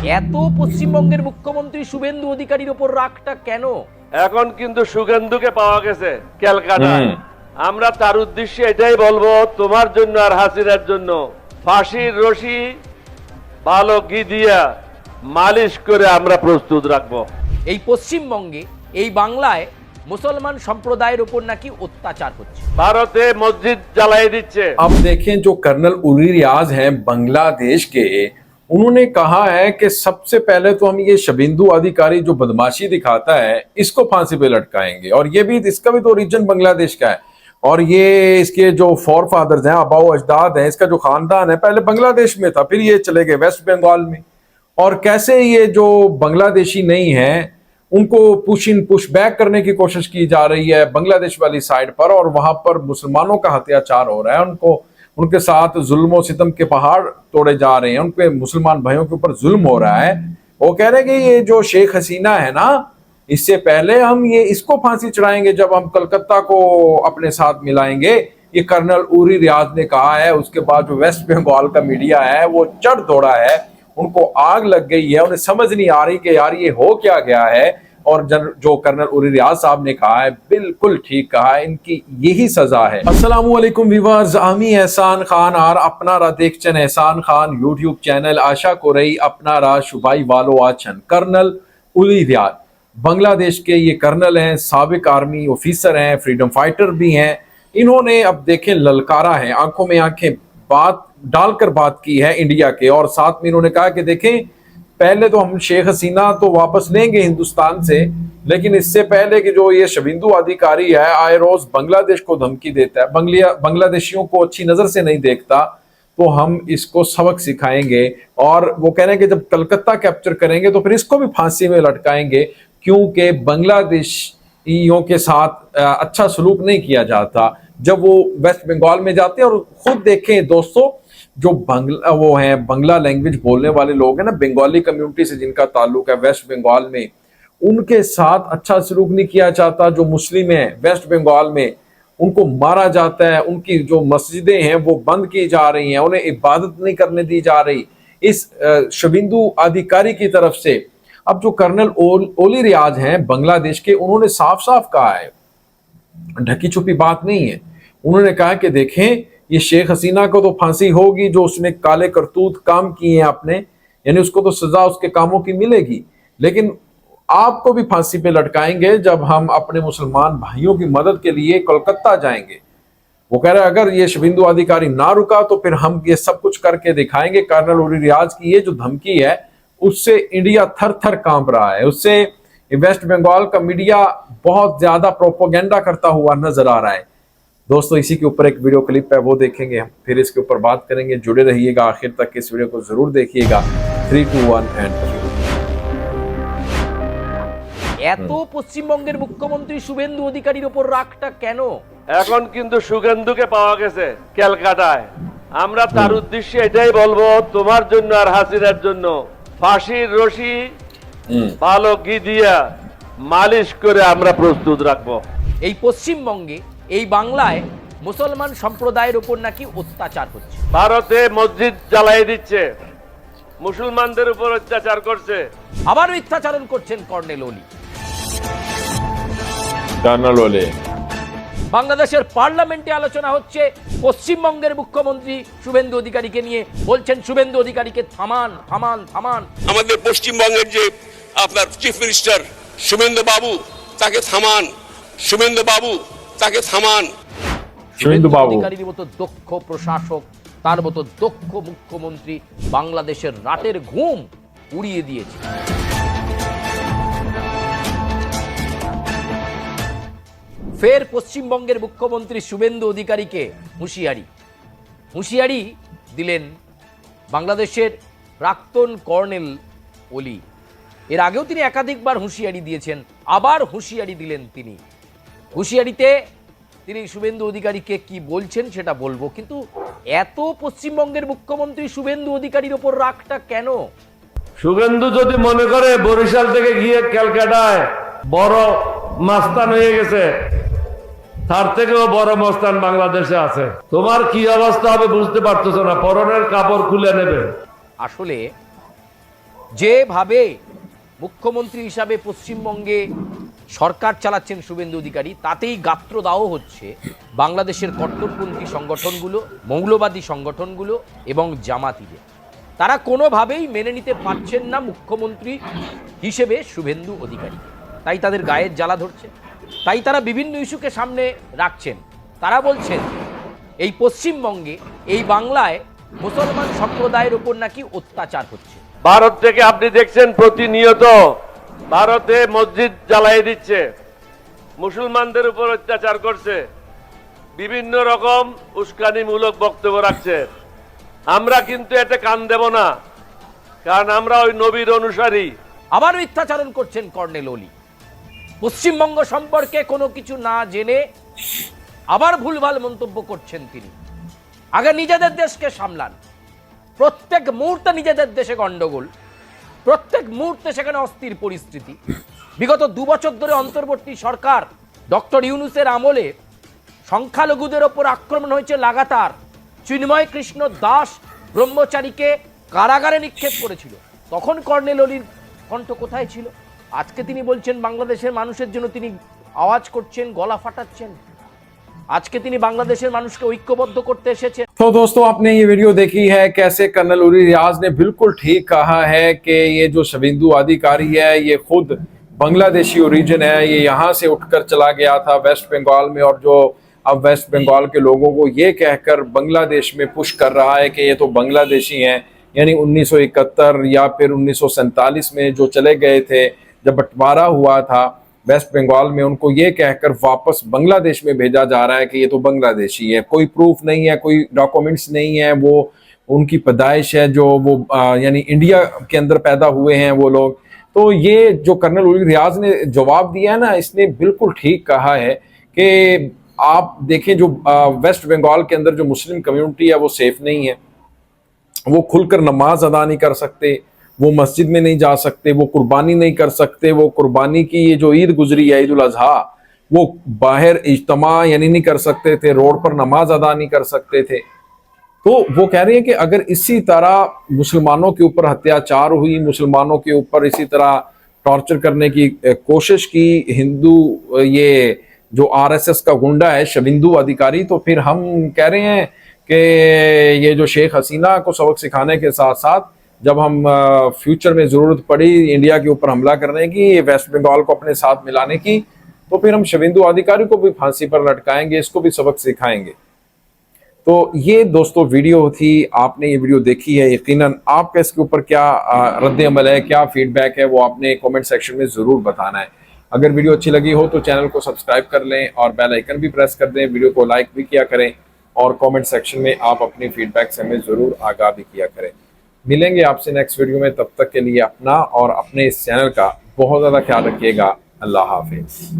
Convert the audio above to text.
এত পশ্চিমবঙ্গের মুখ্যমন্ত্রী শুভেন্দু অধিকারীর ওপর রাগটা কেন? এখন কিন্তু সুগন্ধুকে পাওয়া গেছে ক্যালকাটায়। আমরা তার উদ্দেশ্যে এটাই বলবো, তোমার জন্য আর হাসিনার জন্য ফাঁসির রশি ভালো ঘি দিয়া মালিশ করে আমরা প্রস্তুত রাখবো। এই পশ্চিমবঙ্গে, এই বাংলায় মুসলমান সম্প্রদায়ের উপর নাকি অত্যাচার হচ্ছে। ভারতে মসজিদ জ্বালাই দিচ্ছে। अब देखें जो कर्नल उरी रियाज हैं बांग्लादेश के, उन्होंने कहा है कि सबसे पहले तो हम ये शुभेंदु अधिकारी जो बदमाशी दिखाता है इसको फांसी पे लटकाएंगे। और ये भी, इसका भी तो ओरिजिन बांग्लादेश का है। और ये इसके जो फोर फादर्स हैं, आबाओ अजदाद हैं, इसका जो खानदान है पहले बांग्लादेश में था, फिर ये चले गए वेस्ट बंगाल में। और कैसे ये जो बांग्लादेशी नहीं है उनको पुश बैक करने की कोशिश की जा रही है बांग्लादेश वाली साइड पर, और वहां पर मुसलमानों का अत्याचार हो रहा है, उनके साथ जुल्म सितम के पहाड़ तोड़े जा रहे हैं, उनके मुसलमान भाइयों के ऊपर जुल्म हो रहा है। वो कह रहे हैं कि ये जो शेख हसीना है ना, इससे पहले हम ये इसको फांसी चढ़ाएंगे जब हम कलकत्ता को अपने साथ मिलाएंगे। ये कर्नल उरी रियाज ने कहा है। उसके बाद जो वेस्ट बंगाल का मीडिया है वो चढ़ दौड़ा है, उनको आग लग गई है, उन्हें समझ नहीं आ रही कि यार ये हो क्या गया है। और जो कर्नल उरी रियाज साहब ने कहा है बिल्कुल ठीक कहा है, इनकी यही सजा है। अस्सलामुअलैकुम व्यूअर्स, आमी एहसान खान और अपना रा देखचन एहसान खान यूट्यूब चैनल आशा को रही अपना रा शुभाई वालो आचन। कर्नल उरी रियाज बांग्लादेश के ये कर्नल हैं, साबिक आर्मी ऑफिसर हैं, फ्रीडम फाइटर भी हैं। इन्होंने अब देखें ललकारा है, आंखों में आंखें बात डालकर बात की है इंडिया के। और साथ में इन्होंने कहा कि देखें, पहले तो हम शेख हसीना तो वापस लेंगे हिंदुस्तान से, लेकिन इससे पहले कि जो ये शुभेंदु अधिकारी है आए रोज बांग्लादेश को धमकी देता है, बांग्लादेशियों को अच्छी नजर से नहीं देखता, तो हम इसको सबक सिखाएंगे। और वो कह रहे हैं कि जब कलकत्ता कैप्चर करेंगे तो फिर इसको भी फांसी में लटकाएंगे, क्योंकि बांग्लादेशियों के साथ अच्छा सलूक नहीं किया जाता जब वो वेस्ट बंगाल में जाते हैं। और खुद देखें दोस्तों, जो बंगला लैंग्वेज बोलने वाले लोग हैं ना, बंगाली कम्युनिटी से जिनका ताल्लुक है वेस्ट बंगाल में, उनके साथ अच्छा सलूक नहीं किया जाता। जो मुस्लिम हैं वेस्ट बंगाल में उनको मारा जाता है, उनकी जो मस्जिदें हैं वो बंद की जा रही हैं, उन्हें इबादत नहीं करने दी जा रही इस शुभेंदु अधिकारी की तरफ से। अब जो कर्नल ओली रियाज हैं बांग्लादेश के, उन्होंने साफ साफ कहा है, ढकी छुपी बात नहीं है। उन्होंने कहा कि देखें, ये शेख हसीना को तो फांसी होगी, जो उसने काले करतूत काम किए हैं अपने, यानी उसको तो सजा उसके कामों की मिलेगी, लेकिन आपको भी फांसी पे लटकाएंगे जब हम अपने मुसलमान भाइयों की मदद के लिए कलकत्ता जाएंगे। वो कह रहे हैं अगर ये शुभेंदु अधिकारी ना रुका तो फिर हम ये सब कुछ करके दिखाएंगे। कर्नल उरी रियाज की ये जो धमकी है उससे इंडिया थर थर कांप रहा है, उससे वेस्ट बंगाल का मीडिया बहुत ज्यादा प्रोपोगेंडा करता हुआ नजर आ रहा है। दोस्तों, इसी के ऊपर एक वीडियो क्लिप है, वो देखेंगे हम, फिर इसके ऊपर बात करेंगे। जुड़े रहिएगा आखिर तक, इस वीडियो को जरूर देखिएगा। 3, 2, 1 एंड এত পশ্চিমবঙ্গের মুখ্যমন্ত্রী শুভেন্দু অধিকারীর ওপর রাগটা কেন? এখন কিন্তু সুগন্ধুকে পাওয়া গেছে ক্যালকাটায়। আমরা তার উদ্দেশ্যে এটাই বলবো, তোমার জন্য আর হাসিনার জন্য ফাঁসির রশি ভালো ঘি দিয়া মালিশ করে আমরা প্রস্তুত রাখবো। এই পশ্চিমবঙ্গে, এই বাংলায় মুসলমান সম্প্রদায়ের উপর নাকি অত্যাচার হচ্ছে। ভারতে মসজিদ জ্বালাই দিচ্ছে, মুসলমানদের উপর অত্যাচার করছে। আবারও মিথ্যাচারণ করছেন কর্নেল ওলি। कर्नल ओली বাংলাদেশের পার্লামেন্টে আলোচনা হচ্ছে পশ্চিমবঙ্গের মুখ্যমন্ত্রী শুভেন্দু অধিকারীকে নিয়ে, বলছেন শুভেন্দু অধিকারীকে থামান থামান থামান। আমাদের পশ্চিমবঙ্গের যে আপনার চিফ মিনিস্টার শুভেন্দু বাবু, তাকে থামান। শুভেন্দু বাবু, তাকে থামান। শুভেন্দু বাবু অধিকারীর মতো দক্ষ প্রশাসক, তার মতো দক্ষ মুখ্যমন্ত্রী বাংলাদেশের রাতের ঘুম উড়িয়ে দিয়েছে। ফের পশ্চিমবঙ্গের মুখ্যমন্ত্রী শুভেন্দু অধিকারীকে হুঁশিয়ারি দিলেন বাংলাদেশের প্রাক্তন কর্নেল ওলি। এর আগেও তিনি একাধিকবার হুঁশিয়ারি দিয়েছেন, আবার হুঁশিয়ারি দিলেন তিনি। হুঁশিয়ারিতে তিনি শুভেন্দু অধিকারীকে কি বলছেন সেটা বলবো, কিন্তু এত পশ্চিমবঙ্গের মুখ্যমন্ত্রী শুভেন্দু অধিকারীর ওপর রাগটা কেন? সুগন্ধু যদি মনে করে বরিশাল থেকে গিয়ে ক্যালকাটায় বড় মাস্তান হয়ে গেছে, তার থেকেও বড় মস্তান বাংলাদেশে আছে, তোমার কি অবস্থা হবে বুঝতে পারতেছো না, পরনের কাপড় খুলে নেবে। আসলে যেভাবে মুখ্যমন্ত্রী হিসাবে পশ্চিমবঙ্গে সরকার চালাচ্ছেন শুভেন্দু অধিকারী, তাতেই গাত্রদাহ হচ্ছে বাংলাদেশের কট্টরপন্থী সংগঠনগুলো, মৌলবাদী সংগঠনগুলো এবং জামাতিদের। তারা কোনোভাবেই মেনে নিতে পারছেন না মুখ্যমন্ত্রী হিসেবে শুভেন্দু অধিকারী, তাই তাদের গায়ের জ্বালা ধরছে, তাই তারা বিভিন্ন ইস্যুকে সামনে রাখছেন। তারা বলছেন এই পশ্চিমবঙ্গে, এই বাংলায় মুসলমান সম্প্রদায়ের উপর নাকি অত্যাচার হচ্ছে। ভারত থেকে আপনি দেখছেন প্রতিনিয়ত ভারতে মসজিদ জ্বালাই দিচ্ছে, মুসলমানদের উপর অত্যাচার করছে, বিভিন্ন রকম উস্কানিমূলক বক্তব্য রাখছে। আমরা কিন্তু এতে কান দেব না, কারণ আমরা ওই নবীর অনুসারী। আবার মিথ্যাচারণ করছেন কর্নেল ওলি। পশ্চিমবঙ্গ সম্পর্কে কোনো কিছু না জেনে আবার ভুলভাল মন্তব্য করছেন তিনি। আগে নিজেদের দেশকে সামলান। প্রত্যেক মুহূর্তে নিজেদের দেশে গন্ডগোল, প্রত্যেক মুহূর্তে সেখানে অস্থির পরিস্থিতি। বিগত 2 বছর ধরে অন্তর্বর্তী সরকার ডক্টর ইউনূসের আমলে সংখ্যালঘুদের ওপর আক্রমণ হয়েছে লাগাতার। চিন্ময় কৃষ্ণ দাস ব্রহ্মচারীকে কারাগারে নিক্ষেপ করেছিল, তখন কর্নেল ওলির কণ্ঠ কোথায় ছিল? আজকে তিনি বলছেন বাংলাদেশের মানুষের জন্য তিনি আওয়াজ করছেন, গলা ফাটাচ্ছেন। আজকে তিনি বাংলাদেশের মানুষকে ঐক্যবদ্ধ করতে এসেছেন। तो दोस्तों, आपने ये वीडियो देखी है कैसे कर्नल उरी रियाज ने बिल्कुल ठीक कहा है कि ये जो शुभेंदु अधिकारी है ये खुद बांग्लादेशी ओरिजिन है, ये यहाँ से उठकर चला गया था वेस्ट बंगाल में, और जो अब वेस्ट बंगाल के लोगों को ये कहकर बांग्लादेश में पुश कर रहा है कि ये तो बांग्लादेशी हैं, यानी 1971 या फिर 1947 में जो चले गए थे जब बंटवारा हुआ था वेस्ट बंगाल में, उनको ये कहकर वापस बांग्लादेश में भेजा जा रहा है कि ये तो बांग्लादेशी है। कोई प्रूफ नहीं है, कोई डॉक्यूमेंट्स नहीं है, वो उनकी पैदाइश है जो वो यानी इंडिया के अंदर पैदा हुए हैं वो लोग। तो ये जो कर्नल उली रियाज ने जवाब दिया है ना, इसने बिल्कुल ठीक कहा है कि आप देखें जो वेस्ट बंगाल के अंदर जो मुस्लिम कम्युनिटी है वो सेफ नहीं है, वो खुलकर नमाज अदा नहीं कर सकते, वो मस्जिद में नहीं जा सकते, वो कुर्बानी नहीं कर सकते, वो कुर्बानी की ये जो ईद गुजरी है ईद उल अजहा, वो बाहर इज्तमा यानी नहीं कर सकते थे, रोड पर नमाज अदा नहीं कर सकते थे। तो वो कह रहे हैं कि अगर इसी तरह मुसलमानों के ऊपर अत्याचार हुई, मुसलमानों के ऊपर इसी तरह टॉर्चर करने की कोशिश की हिंदू ये जो आरएसएस का गुंडा है शुभेंदु अधिकारी, तो फिर हम कह रहे हैं कि ये जो शेख हसीना को सबक सिखाने के साथ साथ जब हम फ्यूचर में जरूरत पड़ी इंडिया के ऊपर हमला करने की, वेस्ट बंगाल को अपने साथ मिलाने की, तो फिर हम शुभेंदु अधिकारी को भी फांसी पर लटकाएंगे, इसको भी सबक सिखाएंगे। तो ये दोस्तों वीडियो थी, आपने ये वीडियो देखी है, यकीनन आपका इसके ऊपर क्या रद्द अमल है, क्या फीडबैक है, वो आपने कमेंट सेक्शन में जरूर बताना है। अगर वीडियो अच्छी लगी हो तो चैनल को सब्सक्राइब कर लें और बेल आइकन भी प्रेस कर दें, वीडियो को लाइक भी किया करें और कमेंट सेक्शन में आप अपनी फीडबैक से हमें जरूर आगाह भी किया करें। मिलेंगे आपसे नेक्स्ट वीडियो में, तब तक के लिए अपना और अपने इस चैनल का बहुत ज़्यादा ख्याल रखिएगा। अल्लाह हाफिज।